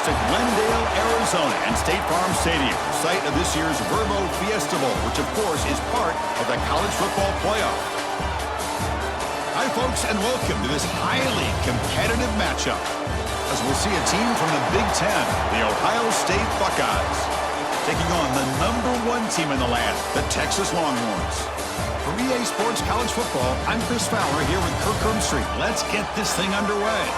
to Glendale, Arizona, and State Farm Stadium, site of this year's Fiesta Bowl, which, of course, is part of the college football playoff. Hi, folks, and welcome to this highly competitive matchup, as we'll see a team from the Big Ten, the Ohio State Buckeyes, taking on the #1 team in the land, the Texas Longhorns. For EA Sports College Football, I'm Chris Fowler here with Kirk Street. Let's get this thing underway.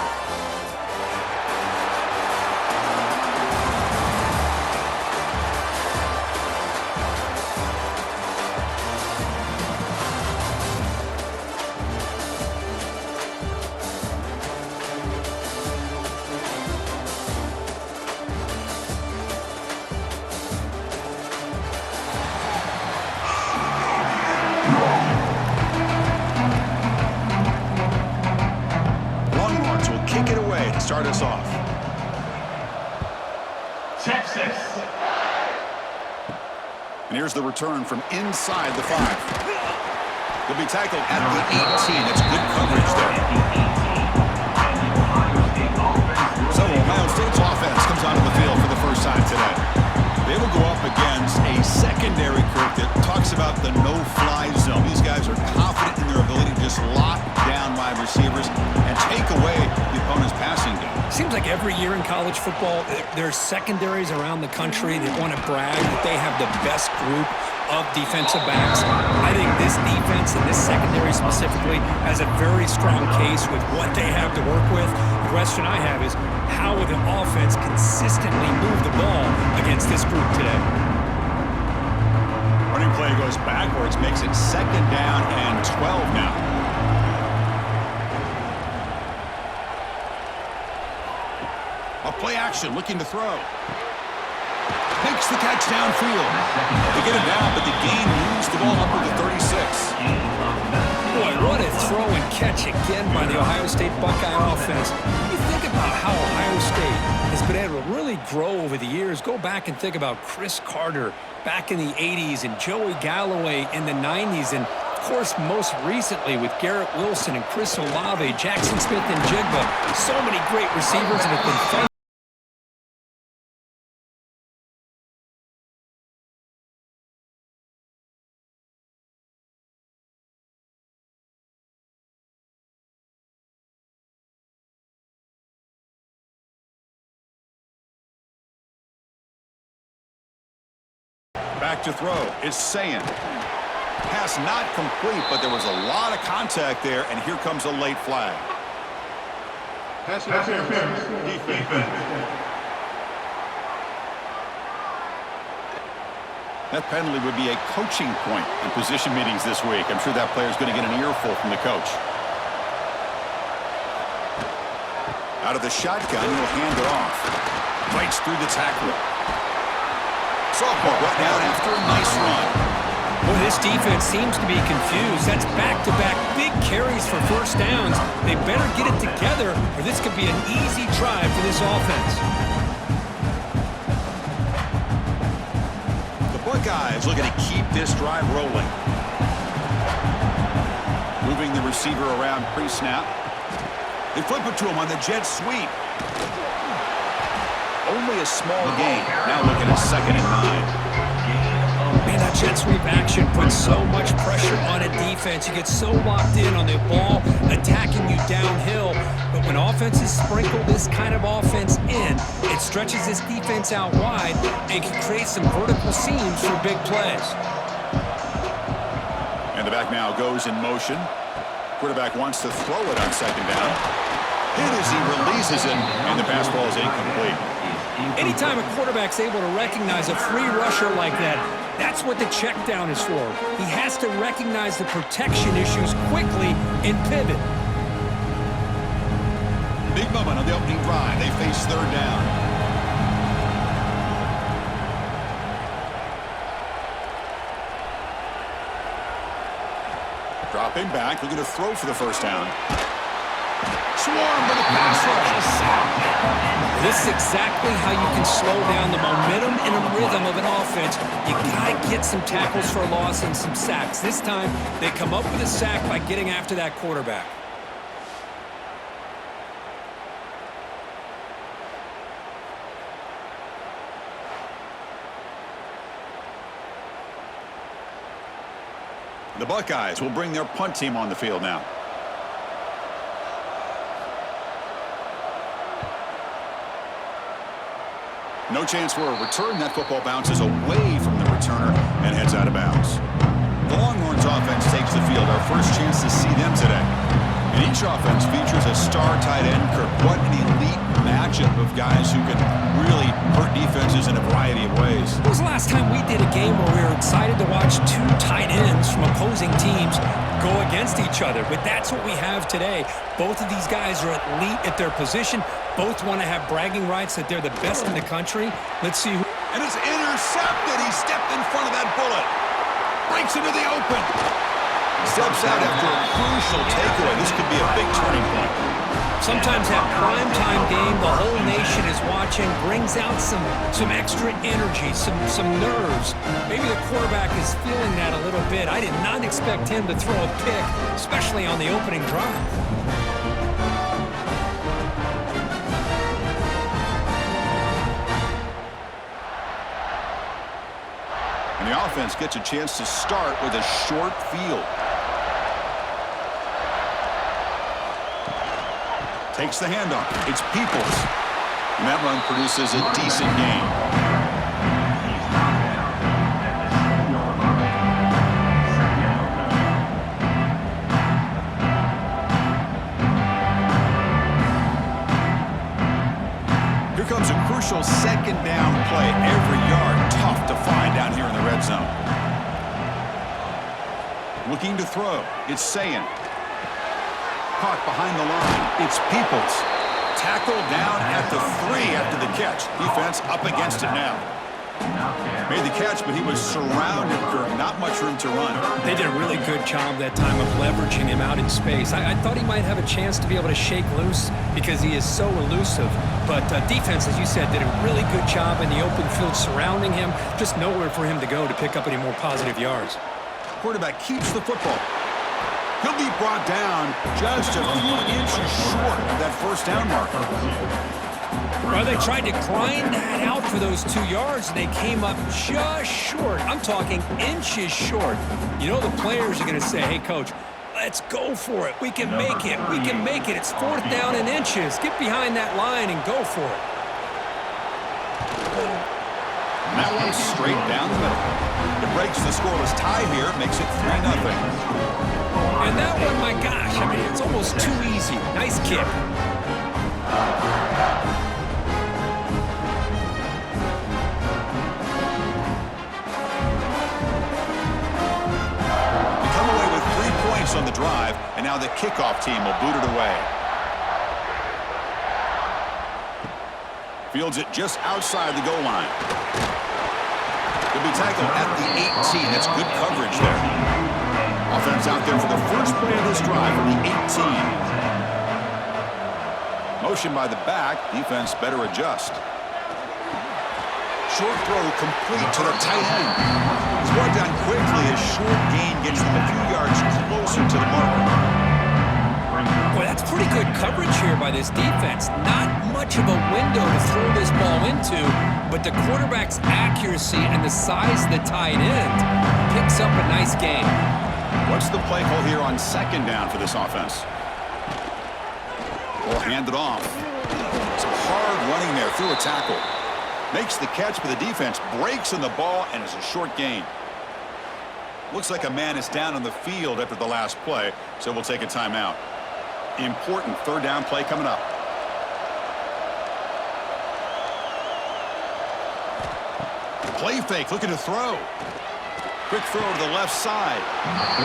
Start us off. Texas. And here's the return from inside the 5. He'll be tackled at the 18. It's good coverage there. So Ohio State's offense comes onto the field for the first time today. They will go up against a secondary group that talks about the no-fly zone. These guys are confident in their ability to just lock down wide receivers and take away the opponent's passing game. Seems like every year in college football, there's secondaries around the country that want to brag that they have the best group of defensive backs. I think this defense and this secondary specifically has a very strong case with what they have to work with. The question I have is, how will the offense consistently move the ball against this group today? Running play goes backwards, makes it 2nd down and 12 now. A play action, looking to throw. Makes the catch downfield. They get it down, but the gain moves the ball up to the 36. Boy, what a throw and catch again by the Ohio State Buckeye offense. You think about how Ohio State has been able to really grow over the years. Go back and think about Chris Carter back in the 80s and Joey Galloway in the 90s. And, of course, most recently with Garrett Wilson and Chris Olave, Jackson Smith and Jigba. So many great receivers, and it's been fun. Back to throw. It's Sayin. Pass not complete, but there was a lot of contact there, and here comes a late flag. Pass interference. Defense. That penalty would be a coaching point in position meetings this week. I'm sure that player's going to get an earful from the coach. Out of the shotgun, he'll hand it off. Fights through the tackler. Sophomore brought down after a nice run. Well, this defense seems to be confused. That's back-to-back big carries for first downs. They better get it together, or this could be an easy drive for this offense. The Buckeyes looking to keep this drive rolling. Moving the receiver around pre-snap. They flip it to him on the jet sweep. Only a small gain. Now looking at 2nd and 9. Man, that jet sweep action puts so much pressure on a defense. You get so locked in on the ball attacking you downhill. But when offenses sprinkle this kind of offense in, it stretches this defense out wide and can create some vertical seams for big plays. And the back now goes in motion. Quarterback wants to throw it on 2nd down. Hit as he releases it, and the pass ball is incomplete. Anytime a quarterback's able to recognize a free rusher like that, that's what the check down is for. He has to recognize the protection issues quickly and pivot. Big moment on the opening drive. They face 3rd down. Dropping back, looking to throw for the first down. Swarmed by the pass rush. This is exactly how you can slow down the momentum and a rhythm of an offense. You gotta get some tackles for a loss and some sacks. This time, they come up with a sack by getting after that quarterback. The Buckeyes will bring their punt team on the field now. No chance for a return. That football bounces away from the returner and heads out of bounds. The Longhorns offense takes the field. Our first chance to see them today. And each offense features a star tight end. Kirk, what an elite matchup of guys who can really hurt defenses in a variety of ways. When was the last time we did a game where we were excited to watch two tight ends from opposing teams go against each other? But that's what we have today. Both of these guys are elite at their position. Both want to have bragging rights that they're the best in the country. Let's see who... And it's intercepted. He stepped in front of that bullet. Breaks into the open. Steps out after a crucial takeaway. This could be a big turning point. Sometimes that primetime game, the whole nation is watching, brings out some extra energy, some nerves. Maybe the quarterback is feeling that a little bit. I did not expect him to throw a pick, especially on the opening drive. And the offense gets a chance to start with a short field. Takes the handoff. It's Peoples. And that run produces a decent gain. Here comes a crucial second down play. Every yard tough to find down here in the red zone. Looking to throw. It's Sayin. Caught behind the line. It's Peoples. Tackled down at the 3 after the catch. Defense up against it now. Made the catch, but he was surrounded, Kirk. Not much room to run. They did a really good job that time of leveraging him out in space. I thought he might have a chance to be able to shake loose because he is so elusive. But defense, as you said, did a really good job in the open field surrounding him. Just nowhere for him to go to pick up any more positive yards. Quarterback keeps the football. He'll be brought down just a few inches short of that first down marker. Well, they tried to grind that out for those 2 yards, and they came up just short. I'm talking inches short. You know the players are going to say, hey, Coach, let's go for it. We can make it. We can make it. It's 4th down in inches. Get behind that line and go for it. And that one's straight down the middle. It breaks the scoreless tie here, makes it 3-0. And that one, my gosh, I mean, it's almost too easy. Nice kick. They come away with 3 points on the drive, and now the kickoff team will boot it away. Fields it just outside the goal line. He'll be tackled at the 18. That's good coverage there. Offense out there for the first play of this drive from the 18. Motion by the back. Defense better adjust. Short throw complete to the tight end. He's brought down quickly. A short gain gets them a few yards closer to the marker. Boy, that's pretty good coverage here by this defense. Not much of a window to throw this ball into, but the quarterback's accuracy and the size of the tight end picks up a nice gain. What's the play call here on second down for this offense? Or hand it off. Some hard running there through a tackle. Makes the catch, but the defense breaks in the ball and is a short gain. Looks like a man is down on the field after the last play, so we'll take a timeout. Important 3rd down play coming up. Play fake, looking to throw. Quick throw to the left side.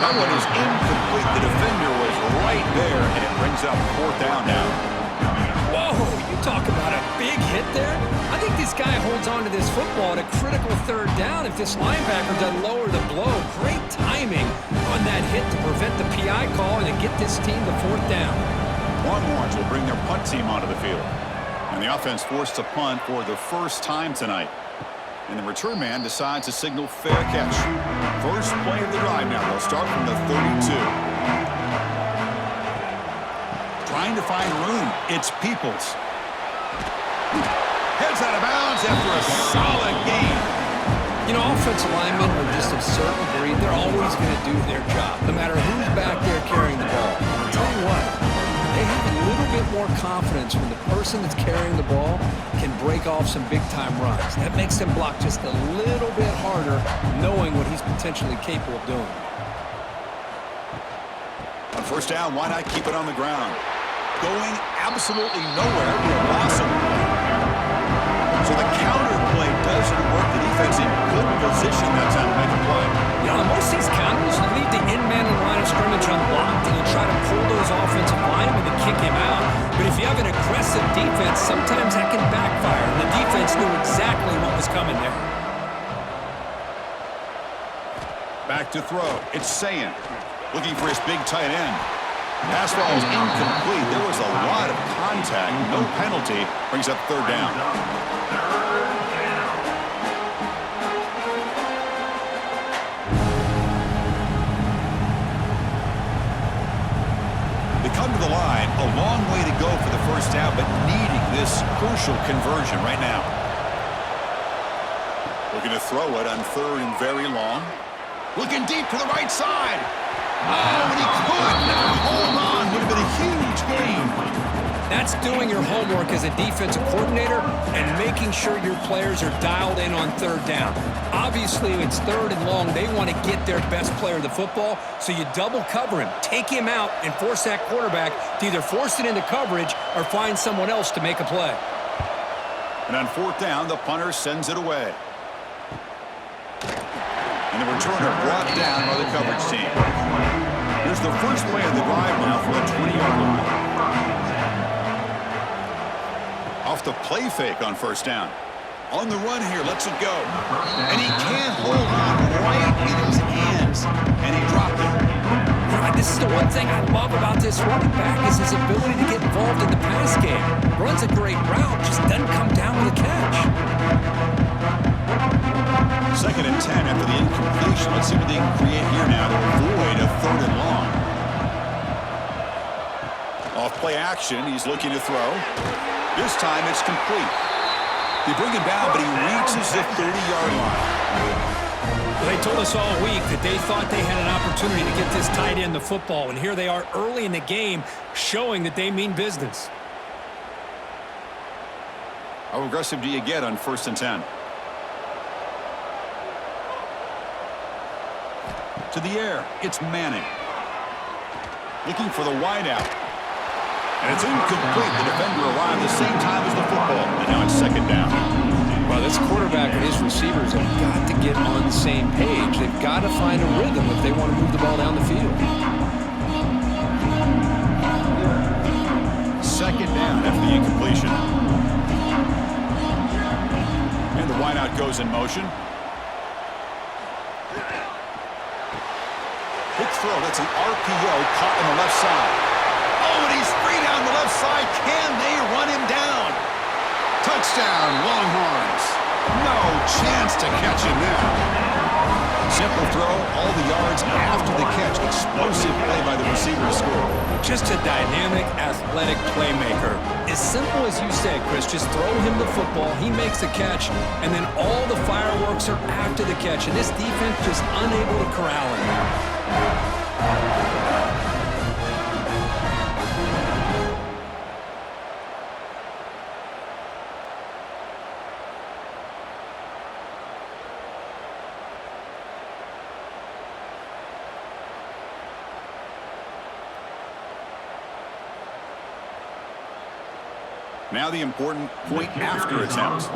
That one is incomplete. The defender was right there, and it brings up 4th down now. Whoa, you talk about a big hit there. I think this guy holds on to this football at a critical 3rd down if this linebacker doesn't lower the blow. Great timing on that hit to prevent the PI call and to get this team to 4th down. Longhorns will bring their punt team onto the field. And the offense forced to punt for the first time tonight. And the return man decides to signal fair catch. First play of the drive now. They'll start from the 32. Trying to find room. It's Peoples. Heads out of bounds after a solid gain. You know, offensive linemen are just a certain breed. They're always going to do their job, no matter who's back there carrying the ball. I'll tell you what, they have a little bit more confidence when the person that's carrying the ball can break off some big-time runs. That makes them block just a little bit harder, knowing what he's potentially capable of doing. On first down, why not keep it on the ground? Going absolutely nowhere with a loss of play. So the counter play doesn't work. The defense in good position that time to make a play. You know, on most of these counters, you leave the in-man in the line of scrimmage unblocked, and you try to pull those offensive linemen to kick him out. But if you have an aggressive defense, sometimes that can backfire. And the defense knew exactly what was coming there. Back to throw. It's Sayin. Looking for his big tight end. Pass ball is incomplete. There was a lot of contact. No penalty. Brings up third down. They come to the line. A long way to go for the first down, but needing this crucial conversion right now. Looking to throw it on third and very long. Looking deep to the right side. Oh, and he could not hold on. Would have been a huge gain. That's doing your homework as a defensive coordinator and making sure your players are dialed in on third down. Obviously, it's third and long. They want to get their best player the football, so you double cover him, take him out, and force that quarterback to either force it into coverage or find someone else to make a play. And on fourth down, the punter sends it away. And the returner brought down by the coverage team. Here's the first play of the drive now for the 20-yard line. Off the play fake on first down. On the run here, lets it go. And he can't hold on right in his hands. And he dropped it. This is the one thing I love about this running back is his ability to get involved in the pass game. Runs a great route, just doesn't come down with a catch. Second and 10 after the incompletion. Let's see what they can create here now to avoid a third and long. Off play action, he's looking to throw. This time it's complete. They bring him down, but he reaches the 30-yard line. Well, they told us all week that they thought they had an opportunity to get this tight end the football, and here they are early in the game showing that they mean business. How aggressive do you get on first and 10? To the air, it's Manning. Looking for the wideout. And it's incomplete. The defender arrived the same time as the football. And now it's second down. Well, this quarterback and his receivers have got to get on the same page. They've got to find a rhythm if they want to move the ball down the field. Second down after the incompletion. And the wideout goes in motion. Quick throw. That's an RPO caught on the left side. Oh, and he's free down the left side. Can they run him down? Touchdown, Longhorns. No chance to catch him there. Simple throw, all the yards after the catch. Explosive play by the receiver to score. Just a dynamic, athletic playmaker. As simple as you said, Chris, just throw him the football, he makes the catch, and then all the fireworks are after the catch. And this defense just unable to corral him. Now the important point after attempt.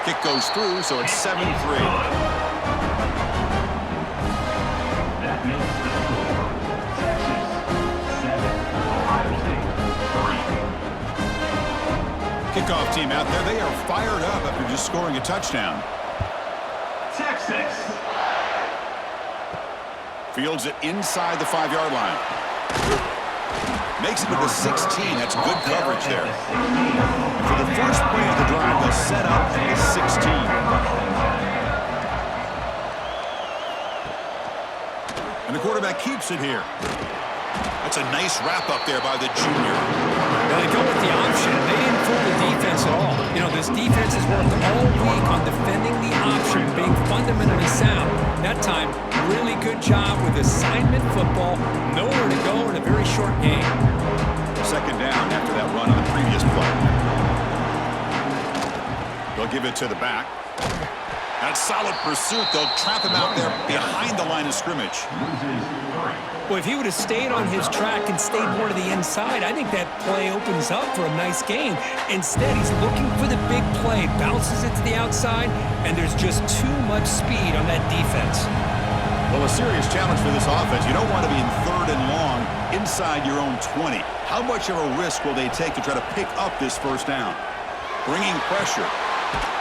Kick goes through, so it's 7-3. Kickoff team out there. They are fired up after just scoring a touchdown. Texas. Fields it inside the 5-yard line. Makes it to the 16. That's good coverage there. For the first play of the drive, they'll set up at the 16. And the quarterback keeps it here. That's a nice wrap up there by the junior. Now they go with the option. They didn't fool the defense at all. This defense has worked all week on defending the option, being fundamentally sound. That time, really good job with assignment football. Nowhere to go in a very short game. Second down after that run on the previous play. They'll give it to the back. That solid pursuit. They'll trap him out there behind the line of scrimmage. Well, if he would have stayed on his track and stayed more to the inside, I think that play opens up for a nice gain. Instead, he's looking for the big play, bounces it to the outside, and there's just too much speed on that defense. Well, a serious challenge for this offense. You don't want to be in 3rd and long inside your own 20. How much of a risk will they take to try to pick up this first down? Bringing pressure.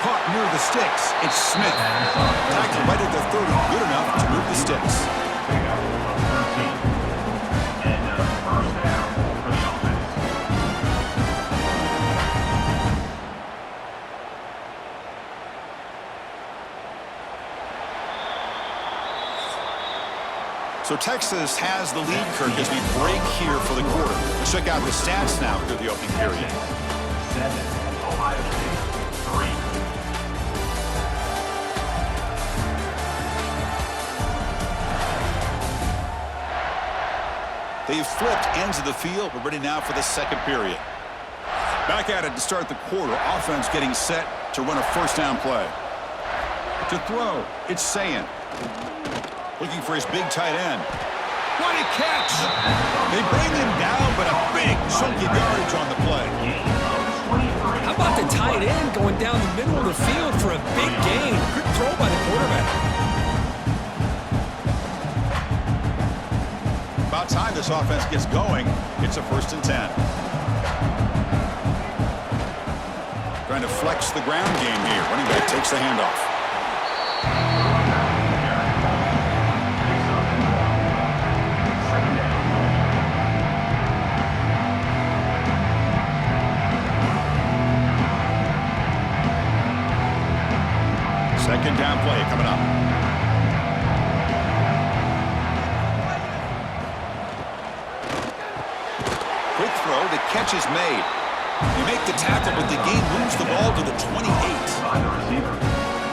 Caught near the sticks. It's Smith. Tackled right at the 30. Good enough to move the sticks. So Texas has the lead, Kirk, as we break here for the quarter. Let's check out the stats now through the opening period. 7, Ohio State, 3. They've flipped ends of the field. We're ready now for the second period. Back at it to start the quarter. Offense getting set to run a first down play. To throw, it's Sayin. Looking for his big tight end. What a catch! They bring him down, but a big chunky yardage on the play. How about the tight end going down the middle of the field for a big gain? Good throw by the quarterback. About time this offense gets going. It's a 1st and 10. Trying to flex the ground game here. Running back takes the handoff. Second down play coming up. Quick throw. The catch is made. They make the tackle, but the game moves the ball to the 28.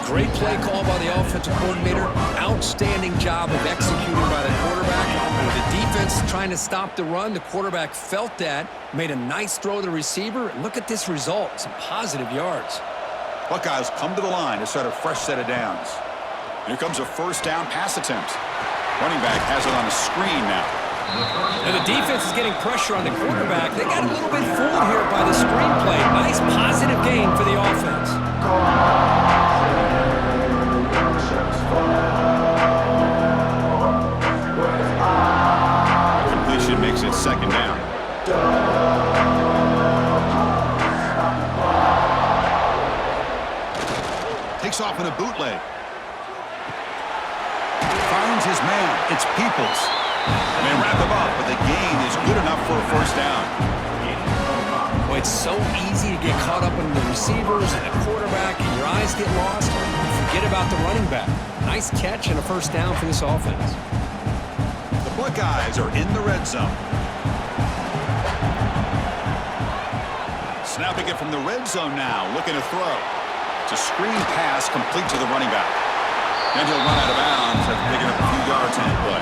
Great play call by the offensive coordinator. Outstanding job of executing by the quarterback. With the defense trying to stop the run, the quarterback felt that, made a nice throw to the receiver. And look at this result. Some positive yards. Buckeyes come to the line to start a fresh set of downs. Here comes a first down pass attempt. Running back has it on a screen now. Now the defense is getting pressure on the quarterback. They got a little bit fooled here by the screen play. Nice positive gain for the offense. Completion makes it second down. Takes off in a bootleg. Finds his man. It's Peoples. They wrap him up, but the gain is good enough for a first down. Boy, it's so easy to get caught up in the receivers and the quarterback, and your eyes get lost. You forget about the running back. Nice catch and a first down for this offense. The Buckeyes are in the red zone. Snapping it from the red zone now, looking to throw. It's a screen pass complete to the running back. And he'll run out of bounds after picking up a few yards on the play.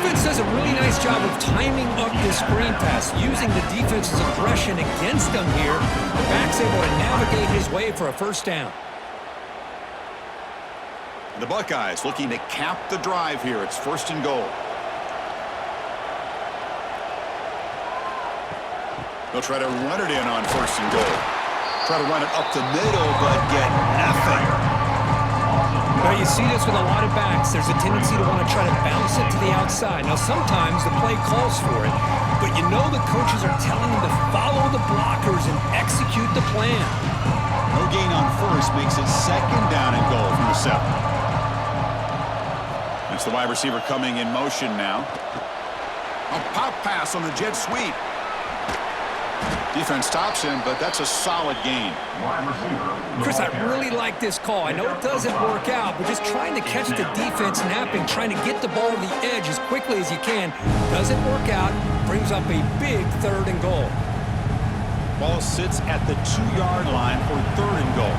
Offense does a really nice job of timing up this screen pass, using the defense's aggression against them here. The back's able to navigate his way for a first down. The Buckeyes looking to cap the drive here. It's 1st and goal. They'll try to run it in on 1st and goal. Try to run it up the middle, but get nothing. Now you see this with a lot of backs. There's a tendency to want to try to bounce it to the outside. Now sometimes the play calls for it, but you know the coaches are telling them to follow the blockers and execute the plan. No gain on 1st makes it 2nd down and goal from the 7. That's the wide receiver coming in motion now. A pop pass on the jet sweep. Defense stops him, but that's a solid gain. Chris, I really like this call. I know it doesn't work out, but just trying to catch the defense napping, trying to get the ball to the edge as quickly as you can. Doesn't work out, brings up a big 3rd and goal. Ball sits at the 2-yard line for 3rd and goal.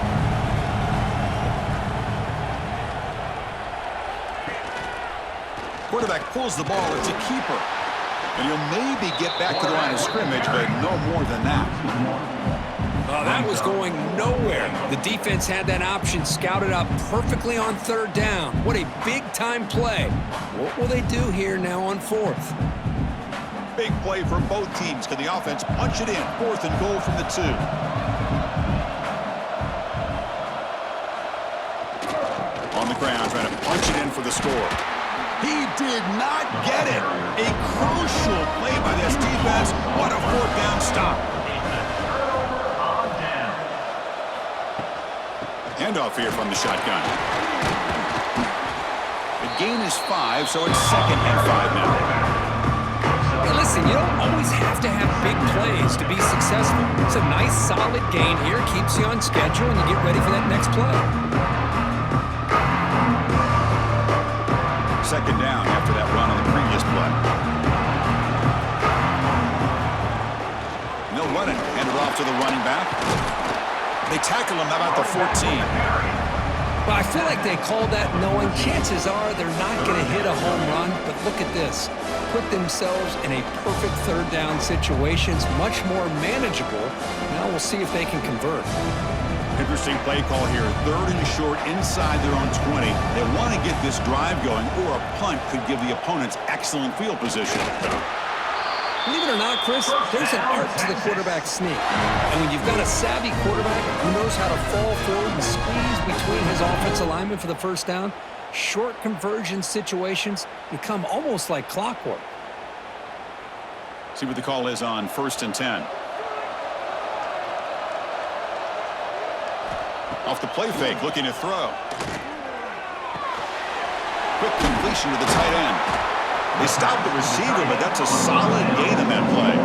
Quarterback pulls the ball. It's a keeper. And he'll maybe get back to the line of scrimmage, but no more than that. That was going nowhere. The defense had that option scouted up perfectly on 3rd down. What a big-time play. What will they do here now on 4th? Big play from both teams. Can the offense punch it in? 4th and goal from the 2. On the ground, trying to punch it in for the score. He did not get it. A crucial play by this defense. What a 4th down stop. Handoff here from the shotgun. The gain is 5, so it's 2nd and 5 now. Hey, listen, you don't always have to have big plays to be successful. It's a nice, solid gain here. Keeps you on schedule, and you get ready for that next play. 2nd down after that run on the previous play. No running. Hand it off to the running back. They tackle him about the 14. Well, I feel like they called that knowing chances are they're not going to hit a home run. But look at this. Put themselves in a perfect 3rd down situation. It's much more manageable. Now we'll see if they can convert. Interesting play call here. 3rd and short inside their own 20. They want to get this drive going, or a punt could give the opponents excellent field position. Believe it or not, Chris, there's an art to the quarterback sneak. And when you've got a savvy quarterback who knows how to fall forward and squeeze between his offensive linemen for the 1st down, short conversion situations become almost like clockwork. See what the call is on 1st and 10. Off the play fake, looking to throw. Quick completion to the tight end. They stopped the receiver, but that's a solid gain on that play.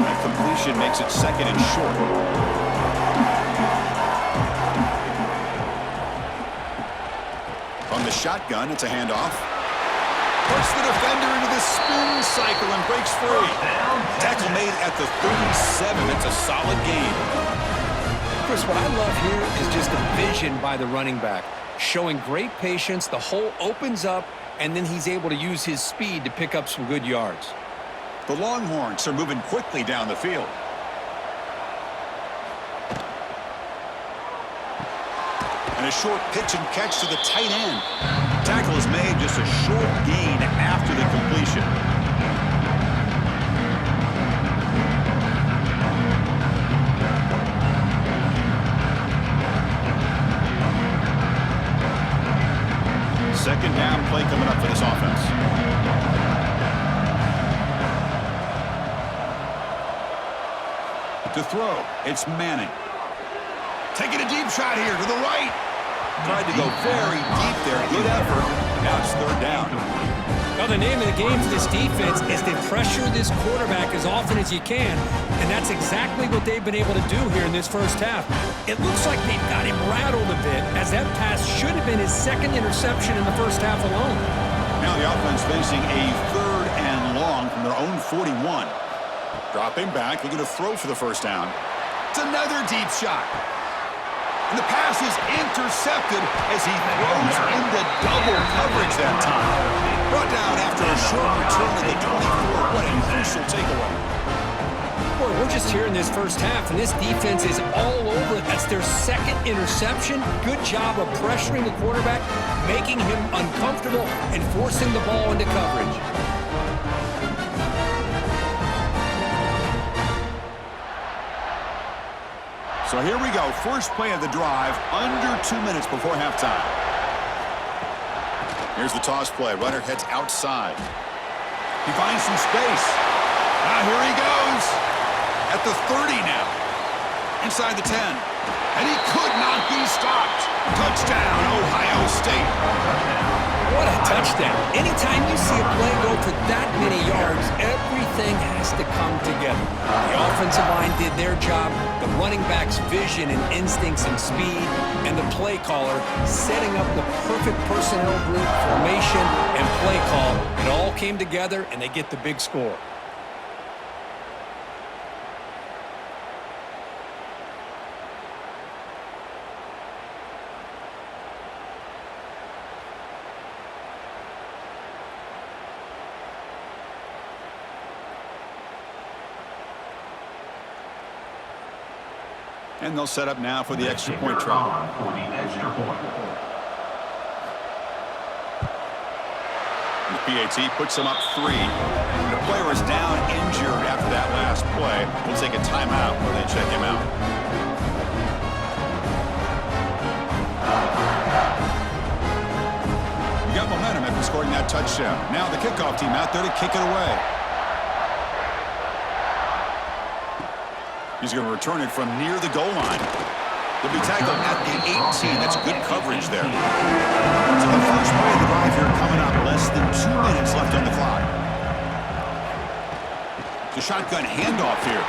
That completion makes it 2nd and short. From the shotgun, it's a handoff. Puts the defender into the spin cycle and breaks free. Tackle made at the 37. It's a solid gain. Chris, what I love here is just the vision by the running back. Showing great patience, the hole opens up, and then he's able to use his speed to pick up some good yards. The Longhorns are moving quickly down the field. And a short pitch and catch to the tight end. Tackle is made, just a short gain after the completion. Second down play coming up for this offense. To throw, it's Manning. Taking a deep shot here to the right. Tried to go very deep there. Good effort. Now it's 3rd down. Well, the name of the game for this defense is to pressure this quarterback as often as you can, and that's exactly what they've been able to do here in this 1st half. It looks like they've got him rattled a bit, as that pass should have been his 2nd interception in the 1st half alone. Now the offense facing a 3rd and long from their own 41. Dropping back, looking to throw for the 1st down. It's another deep shot. And the pass is intercepted as he throws into double coverage that time. Brought down after a short return to the 24. What a crucial takeaway. Boy, we're just here in this 1st half, and this defense is all over. That's their 2nd interception. Good job of pressuring the quarterback, making him uncomfortable, and forcing the ball into coverage. So here we go. First play of the drive, under 2 minutes before halftime. Here's the toss play. Runner heads outside. He finds some space. Now here he goes. At the 30 now. Inside the 10. And he could not be stopped. Touchdown, Ohio State. What a touchdown. Anytime you see a play go for that many yards, everything has to come together. The offensive line did their job, the running back's vision and instincts and speed, and the play caller setting up the perfect personnel group, formation, and play call. It all came together, and they get the big score. And they'll set up now for the extra point try. For the extra point. The PAT puts him up 3. The player is down injured after that last play. We'll take a timeout while they check him out. We got momentum after scoring that touchdown. Now the kickoff team out there to kick it away. He's going to return it from near the goal line. He'll be tackled at the 18. That's good coverage there. So the first play of the drive here coming up. Less than 2 minutes left on the clock. The shotgun handoff here.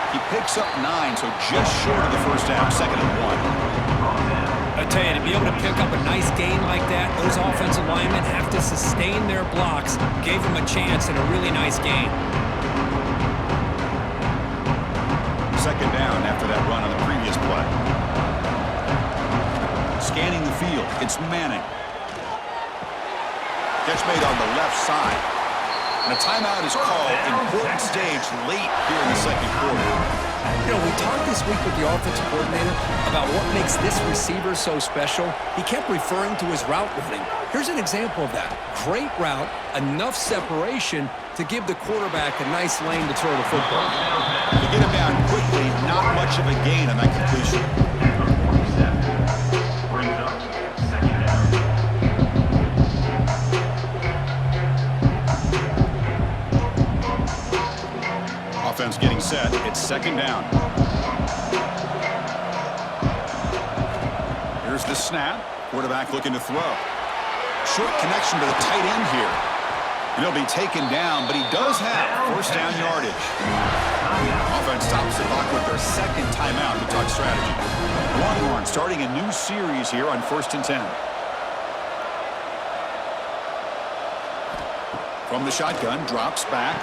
He picks up 9, so just short of the first down. 2nd and 1. I tell you, to be able to pick up a nice gain like that, those offensive linemen have to sustain their blocks. Gave them a chance and a really nice gain. 2nd down after that run on the previous play. Scanning the field, it's Manning. Catch made on the left side. And a timeout is called. Important stage late here in the 2nd quarter. You know, we talked this week with the offensive coordinator about what makes this receiver so special. He kept referring to his route running. Here's an example of that. Great route, enough separation to give the quarterback a nice lane to throw the football. To get him down quickly, not much of a gain on that completion. Brings up 2nd down. Offense getting set. It's 2nd down. Here's the snap. Quarterback looking to throw. Short connection to the tight end here. And he'll be taken down, but he does have 1st down yardage. Offense stops the clock with their 2nd timeout to talk strategy. Longhorns starting a new series here on 1st and 10. From the shotgun, drops back.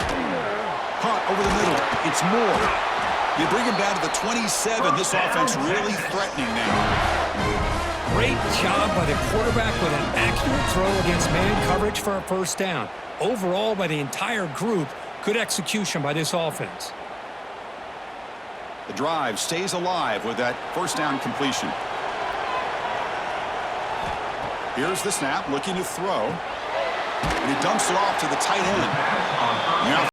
Punt over the middle. It's Moore. They bring him down to the 27. This offense really threatening now. Great job by the quarterback with an accurate throw against man coverage for a 1st down. Overall, by the entire group, good execution by this offense. The drive stays alive with that 1st down completion. Here's the snap, looking to throw. And he dumps it off to the tight end. Now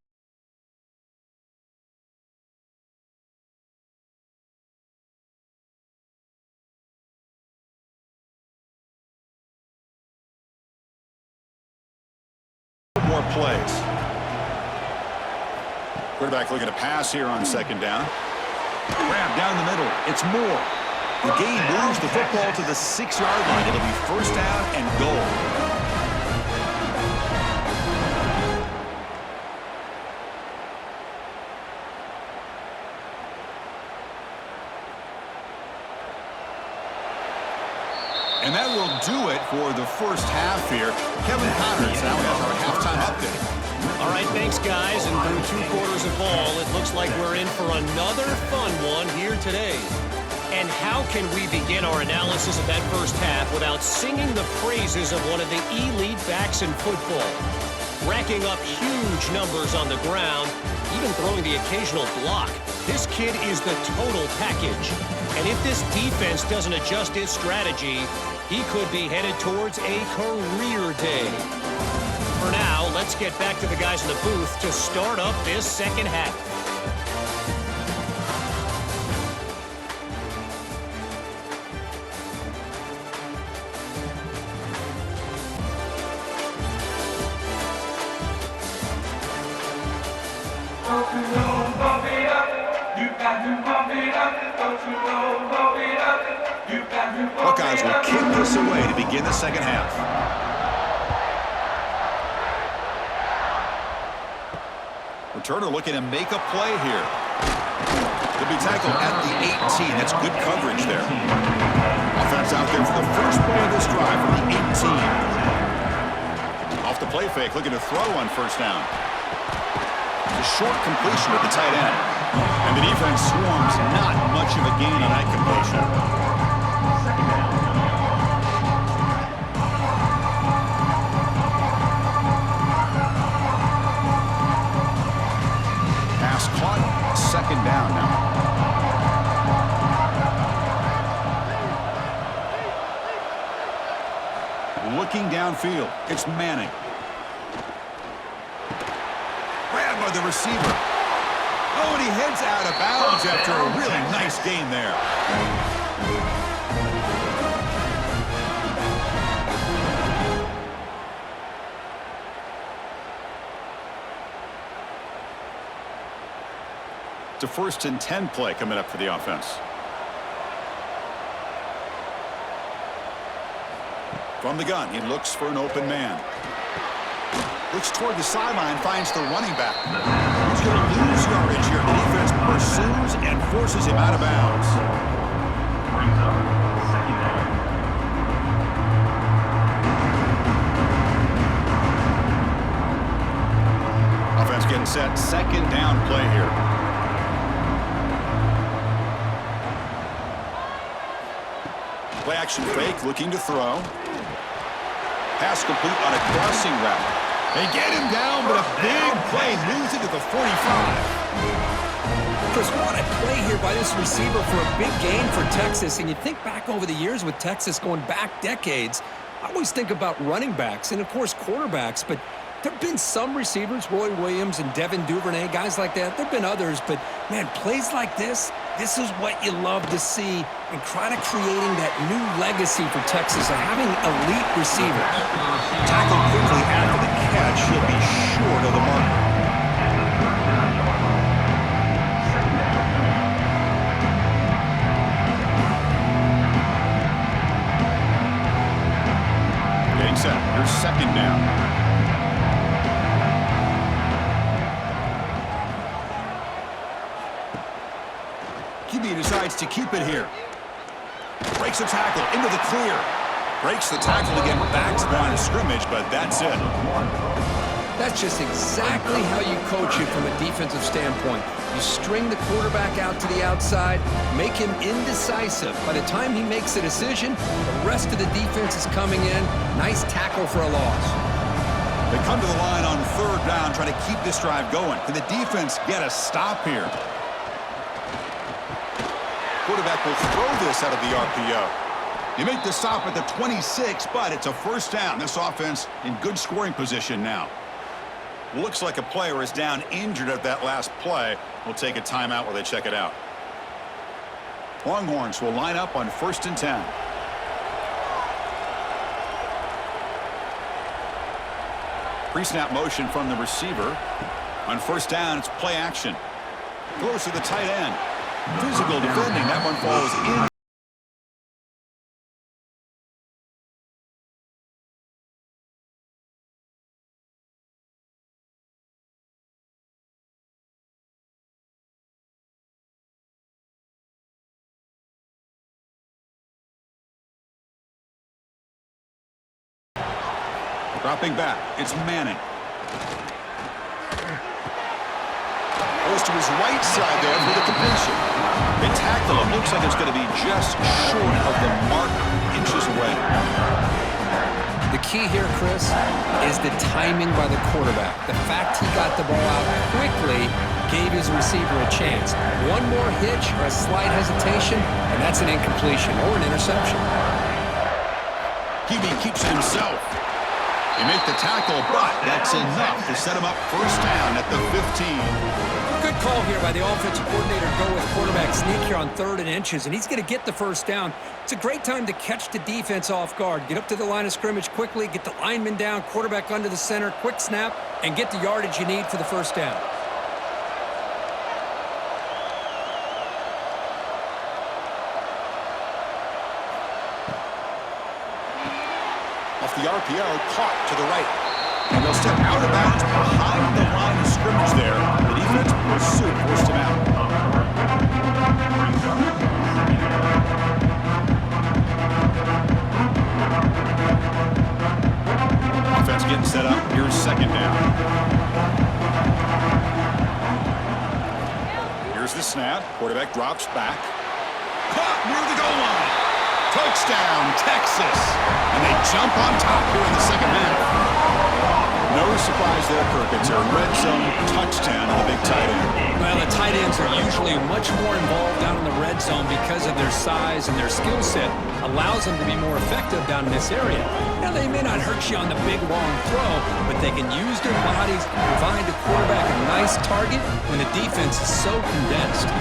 more plays. Quarterback looking to pass here on 2nd down. Grab down the middle. It's Moore. The gain moves the football to the 6-yard line. It'll be 1st down and goal. And that will do it for the 1st half here. Kevin Connors now has our halftime update. All right, thanks, guys. And through 2 quarters of ball, it looks like we're in for another fun one here today. And how can we begin our analysis of that 1st half without singing the praises of one of the elite backs in football? Racking up huge numbers on the ground, even throwing the occasional block. This kid is the total package. And if this defense doesn't adjust its strategy, he could be headed towards a career day. For now, let's get back to the guys in the booth to start up this 2nd half. Don't you know, bump it up. You got to bump it up. Don't you know, bump it up. You got Buckeyes will kick this away to begin the second half. Returner looking to make a play here. They'll be tackled at the 18. That's good coverage there. Offense out there for the first play of this drive from the 18. Off the play fake, looking to throw on first down. A short completion with the tight end. And the defense swarms, not much of a gain on that completion. Pass caught, second down now. Looking downfield, it's Manning. Grabbed by the receiver. Oh, and he heads out of bounds after a really nice gain there. It's a 1st and 10 play coming up for the offense. From the gun, he looks for an open man. Looks toward the sideline, finds the running back. He's going to lose yardage here. The defense pursues and forces him out of bounds. Brings up second down. Offense getting set. Second down play here. Play action fake, looking to throw. Pass complete on a crossing route. They get him down, but a big play moves into the 45. Chris, what a play here by this receiver for a big gain for Texas. And you think back over the years with Texas going back decades, I always think about running backs and, of course, quarterbacks. But there have been some receivers, Roy Williams and Devin Duvernay, guys like that. There have been others. But, man, plays like this is what you love to see and kind of creating that new legacy for Texas of having elite receivers. Tackled quickly after the catch. He'll be short of the mark. Getting set. Here's second down. QB decides to keep it here. Breaks the tackle into the clear. Breaks the tackle to get back to the line of scrimmage, but that's it. That's just exactly how you coach it from a defensive standpoint. You string the quarterback out to the outside, make him indecisive. By the time he makes a decision, the rest of the defense is coming in. Nice tackle for a loss. They come to the line on third down, trying to keep this drive going. Can the defense get a stop here? Quarterback will throw this out of the RPO. You make the stop at the 26, but it's a first down. This offense in good scoring position now. Looks like a player is down injured at that last play. We'll take a timeout while they check it out. Longhorns will line up on 1st and 10. Pre-snap motion from the receiver. On first down, it's play action. Throws to the tight end. Physical defending. That one falls in. Dropping back. It's Manning. Goes to his right side there for the completion. They tackle him. Looks like it's going to be just short of the mark, inches away. The key here, Chris, is the timing by the quarterback. The fact he got the ball out quickly gave his receiver a chance. One more hitch or a slight hesitation, and that's an incompletion or an interception. QB keeps it himself. They make the tackle, but that's enough to set him up first down at the 15. Good call here by the offensive coordinator to go with quarterback sneak here on 3rd and inches, and he's going to get the first down. It's a great time to catch the defense off guard. Get up to the line of scrimmage quickly, get the lineman down, quarterback under the center, quick snap, and get the yardage you need for the first down. Off the RPO, caught to the right. And they'll step out of bounds behind the line of scrimmage there. The defense pursued, forced him out. Offense getting set up. Here's second down. Here's the snap. Quarterback drops back. Caught near the goal line. Touchdown, Texas. And they jump on top here in the second half. No surprise there, Kirk. It's a red zone touchdown on the big tight end. Well, the tight ends are usually much more involved down in the red zone because of their size and their skill set allows them to be more effective down in this area. Now, they may not hurt you on the big, long throw, but they can use their bodies to provide the quarterback a nice target when the defense is so condensed.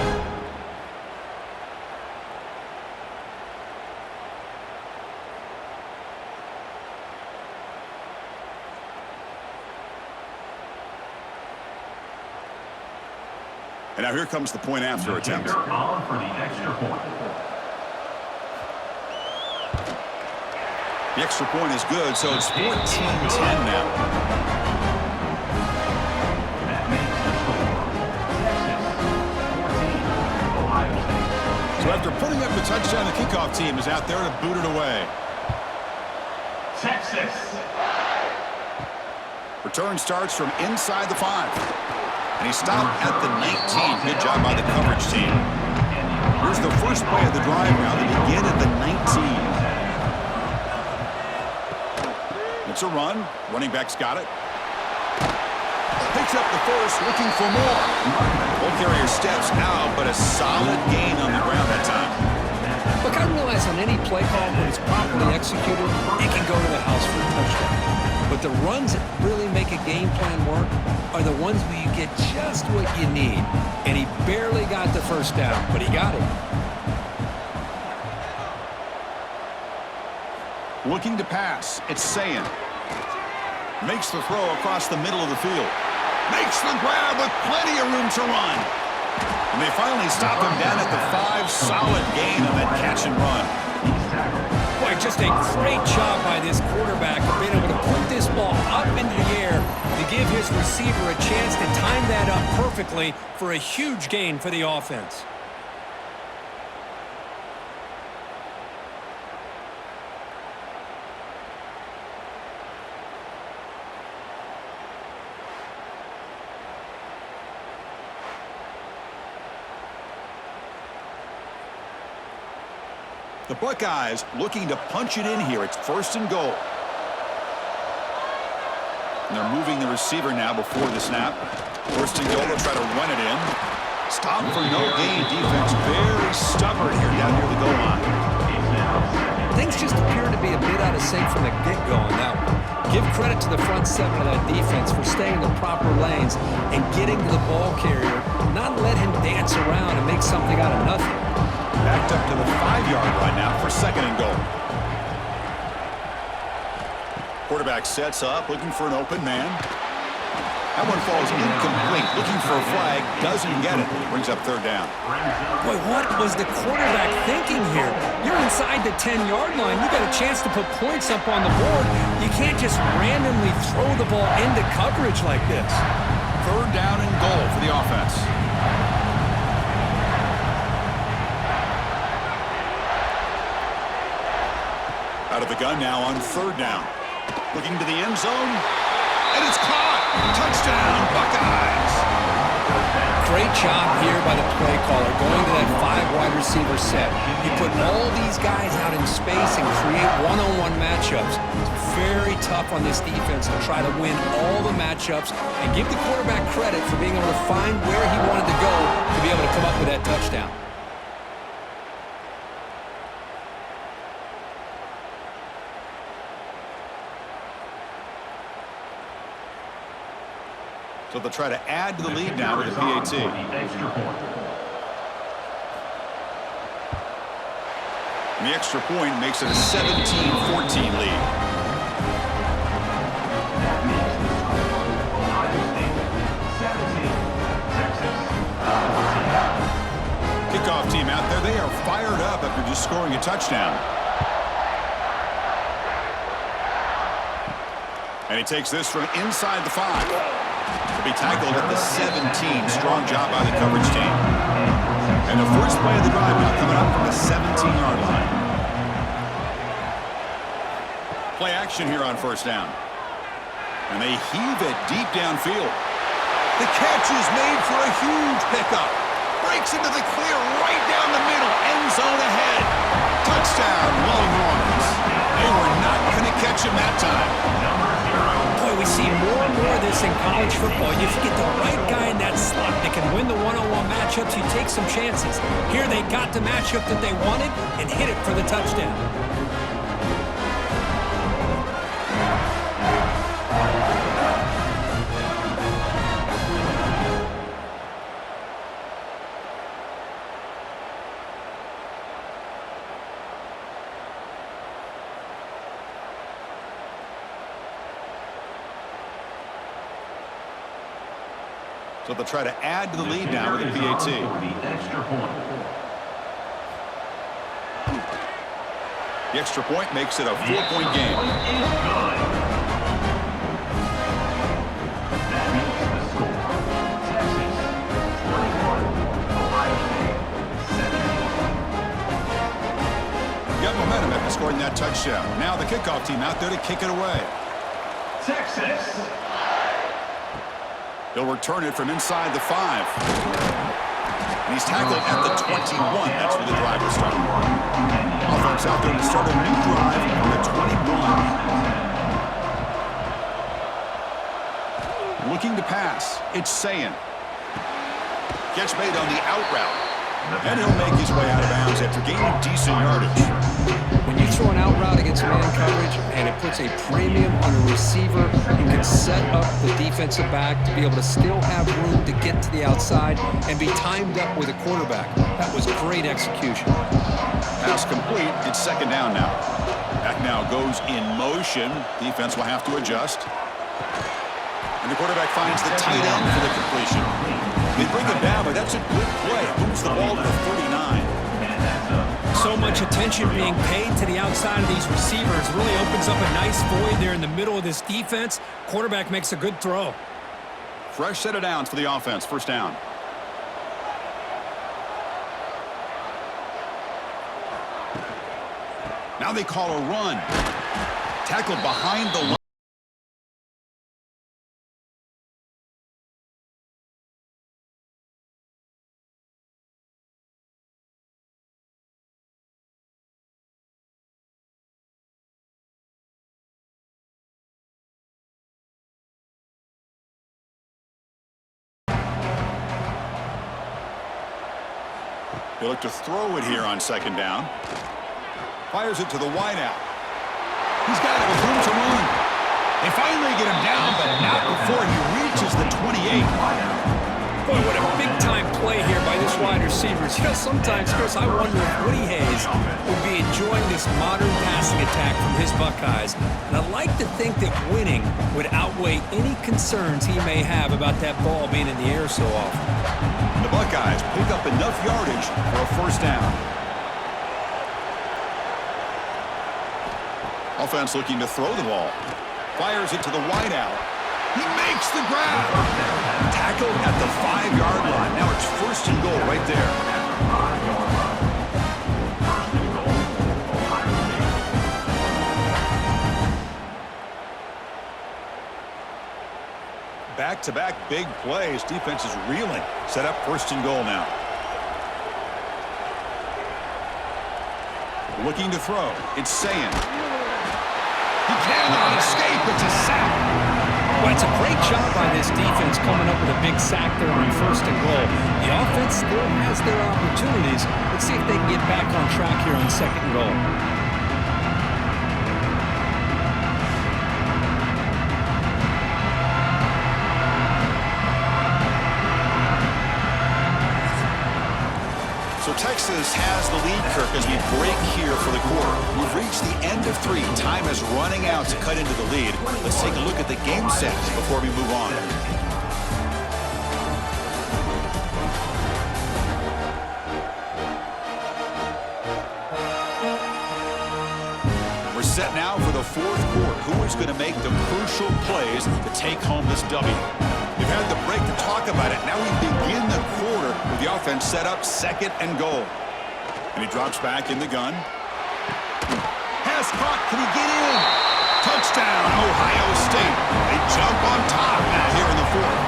And now here comes the point after attempt. On for the extra point. The extra point is good, so it's 14-10 now. That makes the score. Texas 14, Ohio State. So after putting up the touchdown, the kickoff team is out there to boot it away. Texas. Return starts from inside the 5. And he stopped at the 19. Good job by the coverage team. Here's the first play of the drive now. They begin at the 19. It's a run. Running back's got it. Picks up the first, looking for more. Ball carrier steps out, but a solid gain on the ground that time. Look, I realize on any play call, when it's properly executed, it can go to the house for a touchdown. But the runs that really make a game plan work are the ones where you get just what you need. And he barely got the first down, but he got it. Looking to pass. It's Sayin. Makes the throw across the middle of the field. Makes the grab with plenty of room to run. And they finally stop him down at the 5. Solid gain on that catch and run. Boy, just a great job by this quarterback of being able to put this ball up into the air to give his receiver a chance to time that up perfectly for a huge gain for the offense. The Buckeyes looking to punch it in here. It's first and goal. And they're moving the receiver now before the snap. First and goal, they'll try to run it in. Stop for no gain. Defense very stubborn here down near the goal line. Things just appear to be a bit out of sync from the get-go on that one. Give credit to the front seven of that defense for staying in the proper lanes and getting to the ball carrier, not let him dance around and make something out of nothing. Backed up to the 5-yard line now for second and goal. Quarterback sets up, looking for an open man. That one falls incomplete. Looking for a flag, doesn't get it. Brings up third down. Boy, what was the quarterback thinking here? You're inside the 10-yard line. You got a chance to put points up on the board. You can't just randomly throw the ball into coverage like this. Third down and goal for the offense. Out of the gun now on third down. Looking to the end zone. And it's caught. Touchdown, Buckeyes. Great job here by the play caller going to that 5 wide receiver set. You put all these guys out in space and create one-on-one matchups. It's very tough on this defense to try to win all the matchups and give the quarterback credit for being able to find where he wanted to go to be able to come up with that touchdown. So they'll try to add to the lead now with the PAT. And the extra point makes it a 17-14 lead. Kickoff team out there. They are fired up after just scoring a touchdown. And he takes this from inside the 5. He'll be tackled at the 17. Strong job by the coverage team. And the first play of the drive now coming up from the 17-yard line. Play action here on first down. And they heave it deep downfield. The catch is made for a huge pickup. Breaks into the clear right down the middle. End zone ahead. Touchdown, Longhorns. They were not going to catch him that time. Boy, we see more and more of this in college football. If you get the right guy in that slot that can win the one-on-one matchups, you take some chances. Here they got the matchup that they wanted and hit it for the touchdown. So they'll try to add to the lead now with a PAT. The extra point. The extra point makes it a 4-point game. Is good. That means the score. Texas 21, Ohio State 17. Got momentum after scoring that touchdown. Now the kickoff team out there to kick it away. Texas. He'll return it from inside the 5. And he's tackled at the 21. That's where the drive will start. Offense out there to start a new drive on the 21. Looking to pass. It's Sayin. Catch made on the out route. And he'll make his way out of bounds after gaining decent yardage. When you throw an out route against man coverage and it puts a premium on a receiver, you can set up the defensive back to be able to still have room to get to the outside and be timed up with a quarterback. That was great execution. Pass complete. It's second down now. Back now goes in motion. Defense will have to adjust. And the quarterback finds the tight end for the completion. They bring it down, but that's a good play. Moves the ball to the 39. So much attention being paid to the outside of these receivers. Really opens up a nice void there in the middle of this defense. Quarterback makes a good throw. Fresh set of downs for the offense. First down. Now they call a run. Tackled behind the line. They look to throw it here on second down. Fires it to the wideout. He's got it with room to run. They finally get him down, but not before he reaches the 28. Boy, what a big-time play here by this wide receiver. You know, sometimes, Chris, I wonder if Woody Hayes would be enjoying this modern passing attack from his Buckeyes. And I'd like to think that winning would outweigh any concerns he may have about that ball being in the air so often. The Buckeyes pick up enough yardage for a first down. Offense looking to throw the ball. Fires it to the wideout. He makes the grab. Tackled at the 5-yard line. Now it's first and goal right there. Back-to-back big plays. Defense is reeling. Set up first and goal now. Looking to throw. It's Sayin. He cannot escape. It's a sack. Well, it's a great job by this defense coming up with a big sack there on first and goal. The offense still has their opportunities. Let's see if they can get back on track here on second and goal. So Texas has the lead, Kirk, as we break here for the quarter. We've reached the end of 3. Time is running out to cut into the lead. Let's take a look at the game sets before we move on. We're set now for the fourth quarter. Who is going to make the crucial plays to take home this W? We've had the break to talk about it. Now we begin the quarter with the offense set up second and goal. And he drops back in the gun. Pass caught. Can he get in? Touchdown, Ohio State. They jump on top now here in the fourth.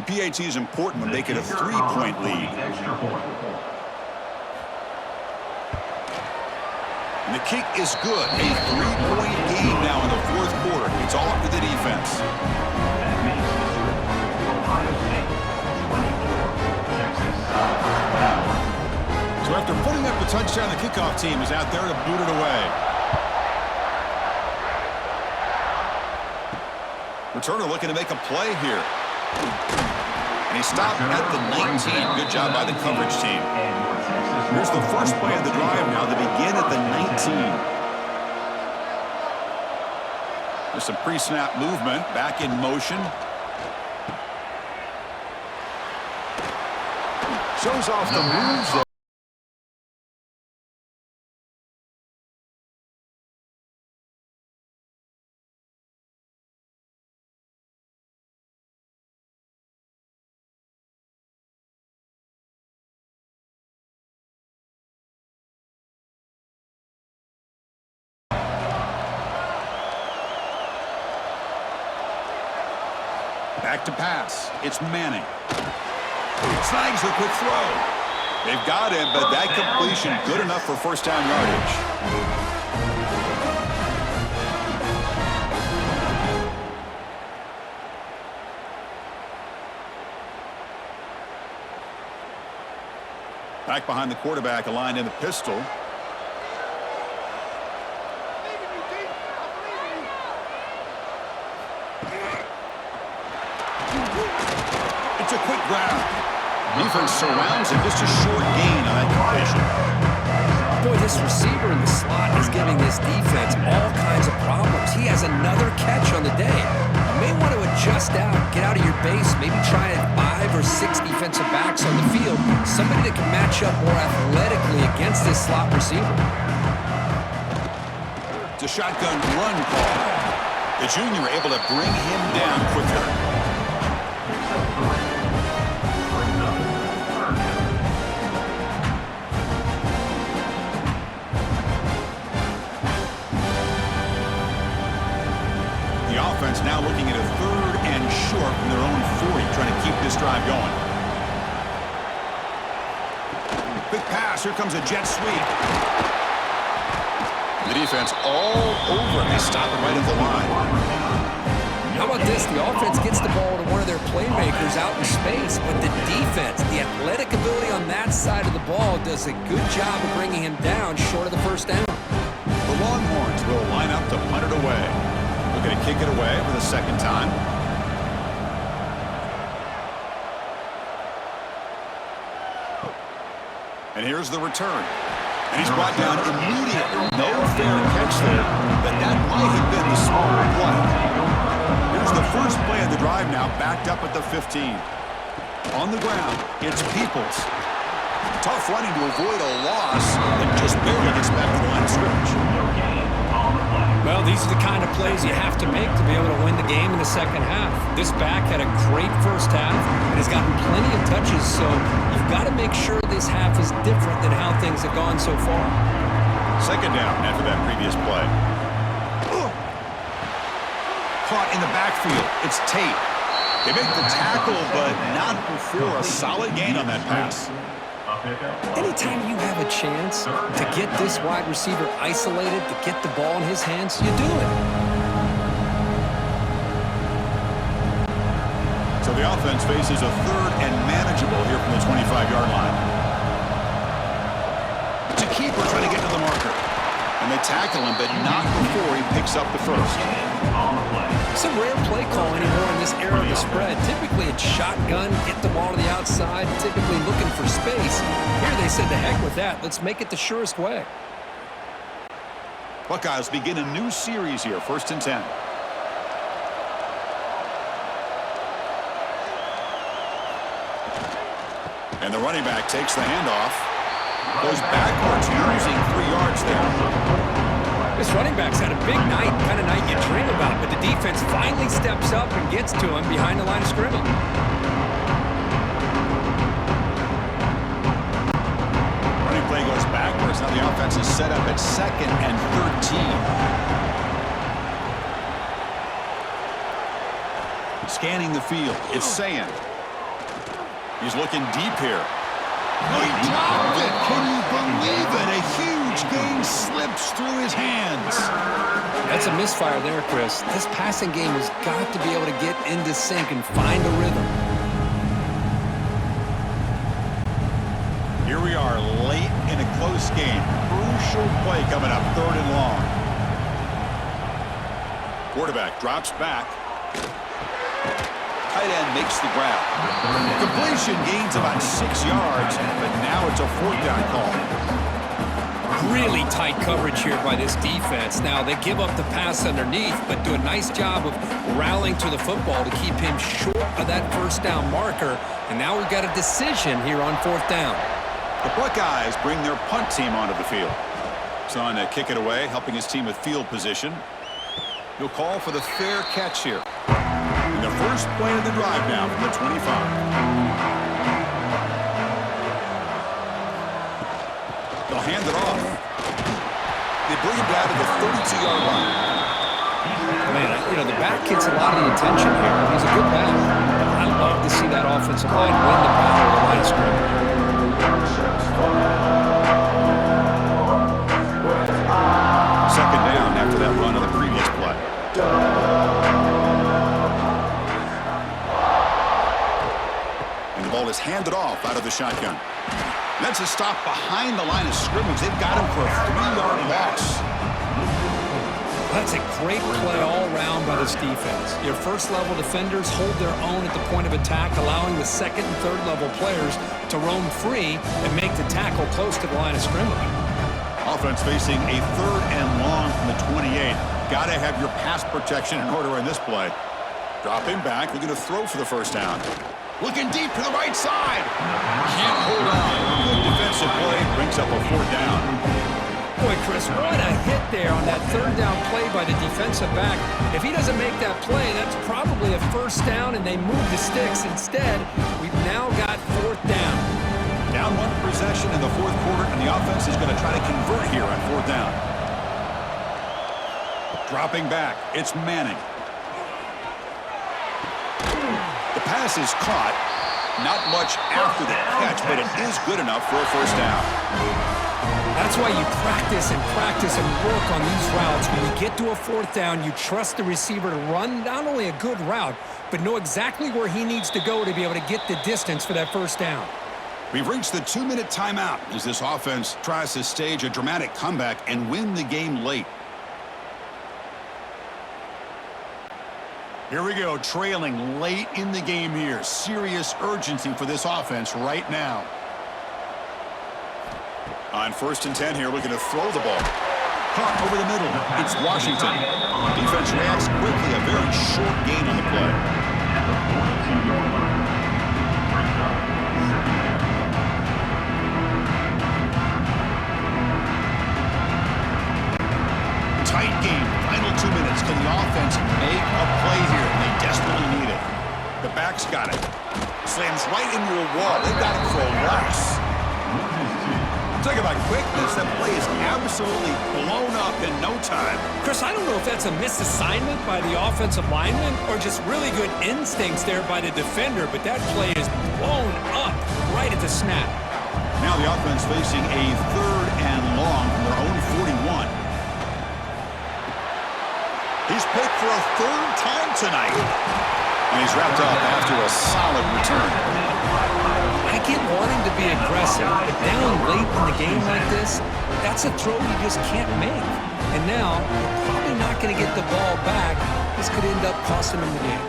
The PAT is important when making a three-point lead. And the kick is good. A three-point game now in the fourth quarter. It's all up to the defense. That makes the score Ohio State 24, Texas 7. So after putting up the touchdown, the kickoff team is out there to boot it away. Returner looking to make a play here. And he stopped at the 19. Good job by the coverage team. Here's the first play of the drive now. They begin at the 19. There's some pre-snap movement. Back in motion. Shows off the moves, though. Back to pass. It's Manning. Snags a quick throw. They've got him, but that completion good enough for first down yardage. Back behind the quarterback, aligned in the pistol. It's a quick grab. Defense surrounds him. Just a short gain on that completion. Boy, this receiver in the slot is giving this defense all kinds of problems. He has another catch on the day. You may want to adjust out, get out of your base, maybe try 5 or 6 defensive backs on the field. Somebody that can match up more athletically against this slot receiver. It's a shotgun run call. The junior able to bring him down quicker. Now looking at a 3rd and short from their own 40, trying to keep this drive going. Big pass. Here comes a jet sweep. The defense all over him. They stop it right at the line. How about this? The offense gets the ball to one of their playmakers out in space, but the defense, the athletic ability on that side of the ball, does a good job of bringing him down short of the first down. The Longhorns will line up to punt it away. Going to kick it away for the second time. And here's the return. And he's brought down immediately. No fair catch there, but that might have been the smaller play. Here's the first play of the drive now, backed up at the 15. On the ground, it's Peoples. Tough running to avoid a loss, and just barely gets back to the line of scrimmage. Well, these are the kind of plays you have to make to be able to win the game in the second half. This back had a great first half and has gotten plenty of touches, so you've got to make sure this half is different than how things have gone so far. Second down after that previous play. Caught in the backfield. It's Tate. They make the tackle, but not before a solid gain on that pass. Anytime you have a chance to get this wide receiver isolated, to get the ball in his hands, you do it. So the offense faces a 3rd and manageable here from the 25-yard line. It's a keeper trying to get to the marker. And they tackle him, but not before he picks up the first. On the play. Some rare play call anymore in this era of the spread. Typically it's shotgun, get the ball to the outside, typically looking for space. Here they said, to heck with that. Let's make it the surest way. Buckeyes begin a new series here, 1st and 10. And the running back takes the handoff. Goes backwards, losing 3 yards there. This running back's had a big night, kind of night you dream about, but the defense finally steps up and gets to him behind the line of scrimmage. Running play goes backwards. Now the offense is set up at 2nd and 13. Scanning the field, it's Sayan. He's looking deep here. He dropped it. Can you believe it? A huge gain slips through his hands. That's a misfire there, Chris. This passing game has got to be able to get into sync and find a rhythm. Here we are late in a close game. Crucial play coming up, 3rd and long. Quarterback drops back. Tight end makes the grab. Completion gains about 6 yards, but now it's a 4th down call. Really tight coverage here by this defense. Now, they give up the pass underneath, but do a nice job of rallying to the football to keep him short of that 1st down marker. And now we've got a decision here on 4th down. The Buckeyes bring their punt team onto the field. Son to kick it away, helping his team with field position. He'll call for the fair catch here. The first play of the drive now from the 25. They'll hand it off. They bring him down to the 32-yard line. Man, the back gets a lot of the attention here. He's a good back. I love to see that offensive line win the battle of the line of scrimmage. 2nd down after that run of the previous play. Ball is handed off out of the shotgun. That's a stop behind the line of scrimmage. They've got him for a 3-yard loss. That's a great play all around by this defense. Your first-level defenders hold their own at the point of attack, allowing the 2nd and 3rd level players to roam free and make the tackle close to the line of scrimmage. Offense facing a 3rd and long from the 28. Got to have your pass protection in order in this play. Dropping back, looking to throw for the 1st down. Looking deep to the right side. Can't hold on. Good defensive play. Brings up a 4th down. Boy, Chris, what a hit there on that 3rd down play by the defensive back. If he doesn't make that play, that's probably a 1st down, and they move the sticks. Instead, we've now got 4th down. Down 1 possession in the 4th quarter, and the offense is going to try to convert here on 4th down. Dropping back. It's Manning. The pass is caught. Not much after the catch, but it is good enough for a 1st down. That's why you practice and work on these routes. When you get to a 4th down, you trust the receiver to run not only a good route, but know exactly where he needs to go to be able to get the distance for that 1st down. We've reached the 2-minute timeout as this offense tries to stage a dramatic comeback and win the game late. Here we go, trailing late in the game here. Serious urgency for this offense right now. On 1st and 10 here, looking to throw the ball. Caught over the middle. It's Washington. Defense reacts quickly. A very short gain on the play. Tight game. Final 2 minutes. Can the offense make a play here? They desperately need it. The back's got it. Slams right into a wall. They've got him for a loss. Talk about quickness. That play is absolutely blown up in no time. Chris, I don't know if that's a misassignment by the offensive lineman or just really good instincts there by the defender, but that play is blown up right at the snap. Now the offense facing a 3rd and long from their own 41. He's picked for a 3rd time tonight. And he's wrapped up after a solid return. I get wanting to be aggressive, but down late in the game like this, that's a throw you just can't make. And now, you're probably not going to get the ball back. This could end up costing them the game.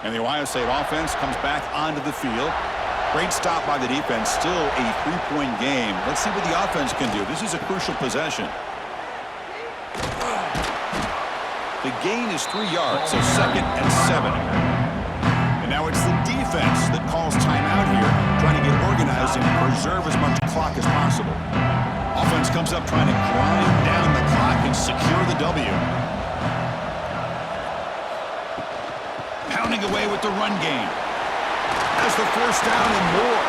And the Ohio State offense comes back onto the field. Great stop by the defense. Still a 3-point game. Let's see what the offense can do. This is a crucial possession. The gain is 3 yards, so 2nd and 7. And now it's the defense that calls timeout here, trying to get organized and preserve as much clock as possible. Offense comes up trying to grind down the clock and secure the W. Pounding away with the run game. That's the 1st down and more.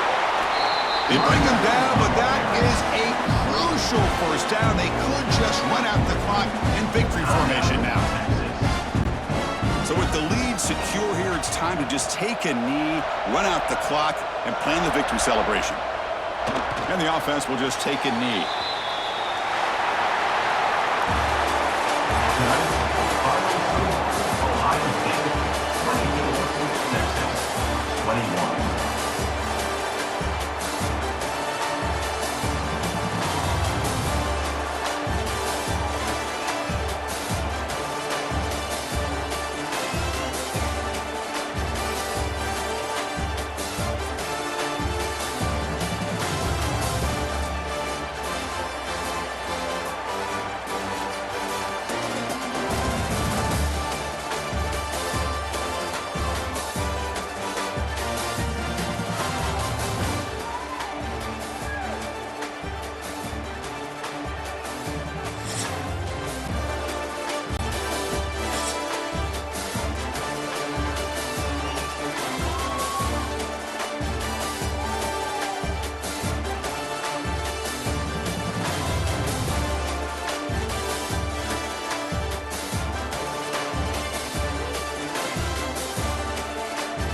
They bring them down, but that is a crucial 1st down. They could just run out the clock in victory formation now. So with the lead secure here, it's time to just take a knee, run out the clock, and plan the victory celebration. And the offense will just take a knee.